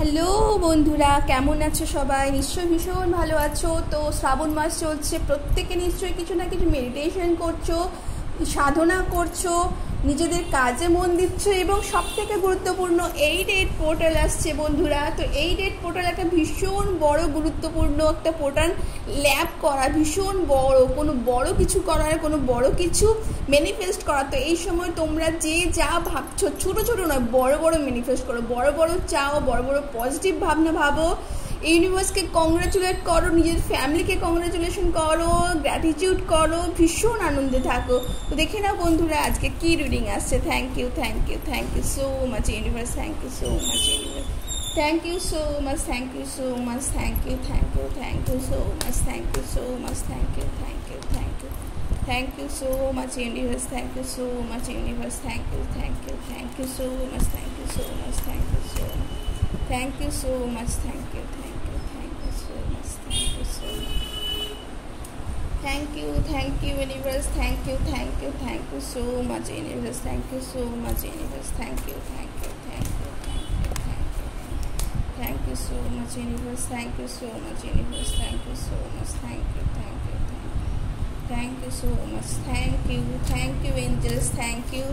Hello বন্ধুরা, কেমন আছো সবাই? নিশ্চয়ই ভীষণ ভালো আছো। তো শ্রাবণ মাস চলছে, প্রত্যেকে নিশ্চয়ই কিছু না কিছু মেডিটেশন করছো, সাধনা করছো, নিজেদের কাজে মন দিচ্ছ এবং সব থেকে গুরুত্বপূর্ণ 8 পোর্টাল আসছে বন্ধুরা। তো 8 পোর্টাল একটা ভীষণ বড় গুরুত্বপূর্ণ একটা পোর্টাল ল্যাব করা, ভীষণ বড় কোনো বড় কিছু করার, কোনো বড় কিছু ম্যানিফেস্ট করা। তো এই সময় তোমরা যে যা ভাবছো, ছোট ছোট নয়, বড় বড় ম্যানিফেস্ট করো, বড় বড় চাও, বড় বড় পজিটিভ ভাবনা ভাবো, ইউনিভার্সকে কংগ্রাচুলেট করো, নিজের ফ্যামিলিকে কংগ্রাচুলেশন করো, গ্র্যাটিটিউড করো, ভীষণ আনন্দে থাকো। তো দেখে নাও বন্ধুরা আজকে কি রিডিং আসছে। Thank you so much universe, thank you so much universe, thank you so much, thank you so much, thank you so much, thank you so much, thank you so much universe, thank you so much universe, thank you so much, thank you so much, thank you so much, thank you so much, thank you universe, thank you so much universe, thank you so much universe, thank you so much universe, thank you so much universe, thank you so much, thank you so much, thank you angels, thank you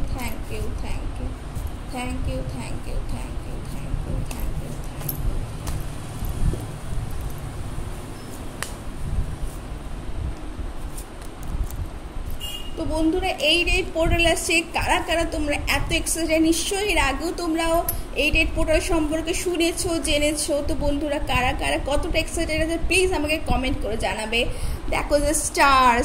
তো বন্ধুরা 8 portal আসছে। কারা কারা তোমরা এত excited? নিশ্চয়ই এর আগেও তোমরাও 8 পোর্টাল সম্পর্কে শুনেছো, জেনেছো। তো বন্ধুরা কারা কারা কতটা এক্সাইটেড আছে প্লিজ আমাকে কমেন্ট করে জানাবে। দেখো যে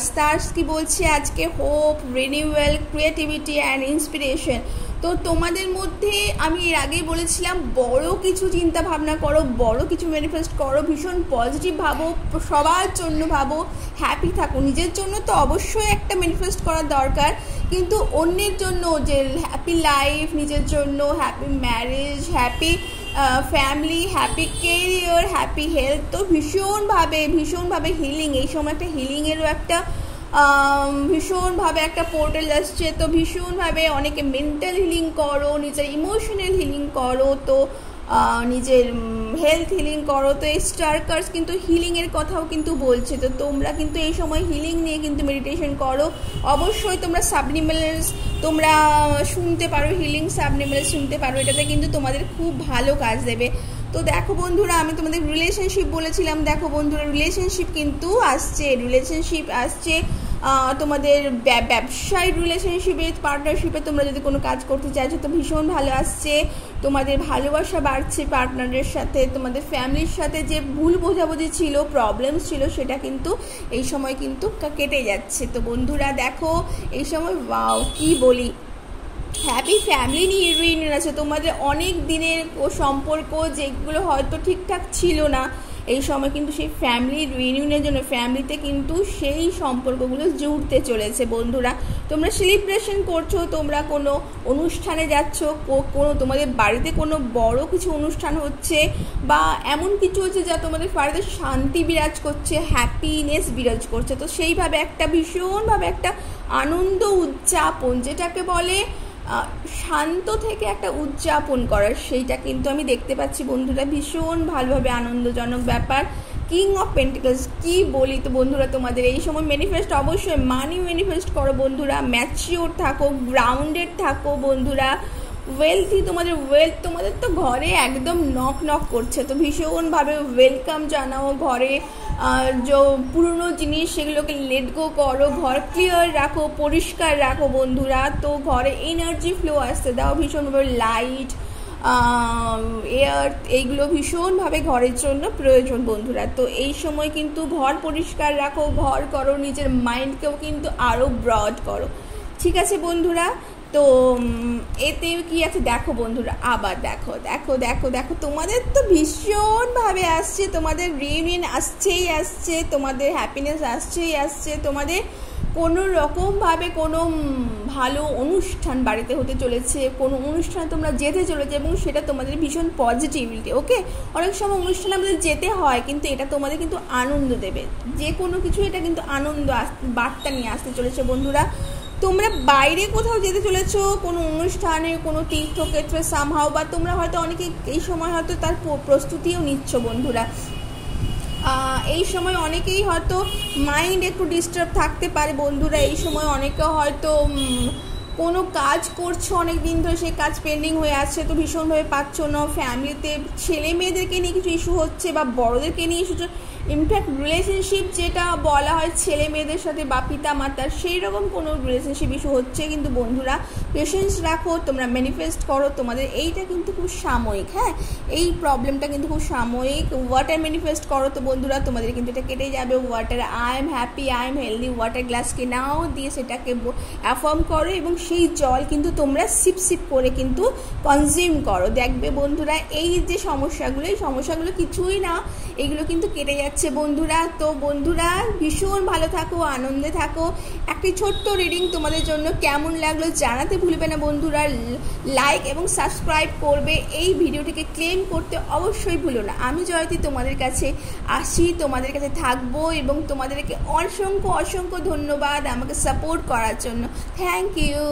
স্টার্স কি বলছে আজকে, hope, renewal, creativity and inspiration. তো তোমাদের মধ্যে আমি এর আগেই বলেছিলাম বড় কিছু চিন্তা ভাবনা করো, বড় কিছু ম্যানিফেস্ট করো, ভীষণ পজিটিভ ভাবো, সবার জন্য ভাবো, হ্যাপি থাকো। নিজের জন্য তো অবশ্যই একটা ম্যানিফেস্ট করার দরকার, কিন্তু অন্যের জন্য যে হ্যাপি লাইফ, নিজের জন্য happy marriage, happy family, happy career, happy health. তো ভীষণভাবে হিলিং, এই সময় একটা হিলিংয়েরও একটা ভীষণভাবে একটা পোর্টাল আসছে। তো ভীষণভাবে অনেকে মেন্টাল হিলিং করো, নিজের ইমোশনাল হিলিং করো, তো নিজের হেলথ হিলিং করো। তো এই স্টার্কার্স কিন্তু হিলিংয়ের কথাও কিন্তু বলছে। তো তোমরা কিন্তু এই সময় হিলিং নিয়ে কিন্তু মেডিটেশন করো। অবশ্যই তোমরা সাবলিমিনালস তোমরা শুনতে পারো, হিলিং সাবলিমিনালস শুনতে পারো, এটাতে কিন্তু তোমাদের খুব ভালো কাজ দেবে। তো দেখো বন্ধুরা, আমি তোমাদের রিলেশনশিপ বলেছিলাম, দেখো বন্ধুরা রিলেশনশিপ কিন্তু আসছে তোমাদের ব্যবসায়ী রিলেশনশিপে, পার্টনারশিপে তোমরা যদি কোনো কাজ করতে চাইছো তো ভীষণ ভালো আসছে। তোমাদের ভালোবাসা বাড়ছে পার্টনারের সাথে, তোমাদের ফ্যামিলির সাথে যে ভুল বোঝাবুঝি ছিল, প্রবলেমস ছিল, সেটা কিন্তু এই সময় কিন্তু কেটে যাচ্ছে। তো বন্ধুরা দেখো এই সময় ওয়াও কি বলি, হ্যাপি ফ্যামিলি রিউনিয়ন আছে। তোমাদের অনেক দিনের সম্পর্ক যেগুলো হয়তো ঠিকঠাক ছিল না, এই সময় কিন্তু সেই ফ্যামিলি রিউনিয়নের জন্য ফ্যামিলিতে কিন্তু সেই সম্পর্কগুলো জুড়তে চলেছে। বন্ধুরা তোমরা সেলিব্রেশন করছো, তোমরা কোনো অনুষ্ঠানে যাচ্ছ, কোনো তোমাদের বাড়িতে কোনো বড় কিছু অনুষ্ঠান হচ্ছে বা এমন কিছু হচ্ছে যা তোমাদের বাড়িতে শান্তি বিরাজ করছে, হ্যাপিনেস বিরাজ করছে। তো সেইভাবে একটা ভীষণভাবে একটা আনন্দ উদযাপন, যেটাকে বলে শান্ত থেকে একটা উদযাপন করার, সেইটা কিন্তু আমি দেখতে পাচ্ছি বন্ধুরা। ভীষণ ভালোভাবে আনন্দজনক ব্যাপার। কিং অফ পেন্টিকলস কি বলি। তো বন্ধুরা তোমাদের এই সময় ম্যানিফেস্ট, অবশ্যই মানি ম্যানিফেস্ট করো বন্ধুরা, ম্যাচিওর থাকো, গ্রাউন্ডেড থাকো বন্ধুরা, ওয়েলথি, তোমাদের তো ঘরে একদম নক করছে। তো ভীষণভাবে ওয়েলকাম জানাও ঘরে, যে পুরনো জিনিস সেগুলোকে লেট গো করো, ঘর ক্লিয়ার রাখো, পরিষ্কার রাখো বন্ধুরা। তো ঘরে এনার্জি ফ্লো আসতে দাও, ভীষণভাবে লাইট, এয়ার, এইগুলো ভীষণভাবে ঘরের জন্য প্রয়োজন বন্ধুরা। তো এই সময় কিন্তু ঘর পরিষ্কার রাখো, ঘর করো, নিজের মাইন্ডকেও কিন্তু আরও ব্রড করো, ঠিক আছে বন্ধুরা। তো এতে কি আছে দেখো বন্ধুরা, আবার দেখো তোমাদের তো ভীষণভাবে আসছে, তোমাদের রিউনিয়ন আসছে, তোমাদের হ্যাপিনেস আসছে, তোমাদের কোনো রকমভাবে কোনো ভালো অনুষ্ঠান বাড়িতে হতে চলেছে, কোনো অনুষ্ঠানে তোমরা যেতে চলেছে এবং সেটা তোমাদের ভীষণ পজিটিভিটি। ওকে, অনেক সময় অনুষ্ঠানে আমাদের যেতে হয়, কিন্তু এটা তোমাদের কিন্তু আনন্দ দেবে, যে কোনো কিছু এটা কিন্তু আনন্দ বার্তা নিয়ে আসতে চলেছে বন্ধুরা। তোমরা বাইরে কোথাও যেতে চলেছো, কোনো অনুষ্ঠানে, কোনো তীর্থক্ষেত্রে সামহাও, বা তোমরা হয়তো অনেকে এই সময় হয়তো তার প্রস্তুতিও নিচ্ছ বন্ধুরা। এই সময় অনেকেই হয়তো মাইন্ড একটু ডিস্টার্ব থাকতে পারে বন্ধুরা। এই সময় অনেকে হয়তো কোনো কাজ করছো অনেক দিন ধরে, সেই কাজ পেন্ডিং হয়ে আছে, তো ভীষণভাবে পাচ্ছ না। ফ্যামিলিতে ছেলে মেয়েদেরকে নিয়ে কিছু ইস্যু হচ্ছে, বা বড়োদেরকে নিয়ে ইস্যু, ইনফ্যাক্ট রিলেশনশিপ যেটা বলা হয় ছেলে মেয়েদের সাথে বা পিতা মাতার, সেই রকম কোনো রিলেশনশিপ ইস্যু হচ্ছে। কিন্তু বন্ধুরা পেশেন্স রাখো, তোমরা ম্যানিফেস্ট করো, তোমাদের এইটা কিন্তু খুব সাময়িক। হ্যাঁ, এই প্রবলেমটা কিন্তু খুব সাময়িক। ওয়াটার ম্যানিফেস্ট করো তো বন্ধুরা, তোমাদের কিন্তু এটা কেটে যাবে। Water, I am happy, I am healthy, water গ্লাসকে নাও, দিয়ে সেটাকে অ্যাফার্ম করো, এবং সেই জল কিন্তু তোমরা সিপ সিপ করে কিন্তু কনজিউম করো। দেখবে বন্ধুরা এই যে সমস্যাগুলো, এই সমস্যাগুলো কিছুই না, এগুলো কিন্তু কেটে যাচ্ছে বন্ধুরা। তো বন্ধুরা ভীষণ ভালো থাকো, আনন্দে থাকো। একটি ছোট্ট রিডিং তোমাদের জন্য, কেমন লাগলো জানাতে ভুলবে না বন্ধুরা। লাইক এবং সাবস্ক্রাইব করবে, এই ভিডিওটিকে ক্লেম করতে অবশ্যই ভুলো না। আমি জয়তী তোমাদের কাছে আসি, তোমাদের কাছে থাকবো, এবং তোমাদেরকে অসংখ্য অসংখ্য ধন্যবাদ আমাকে সাপোর্ট করার জন্য। Thank you.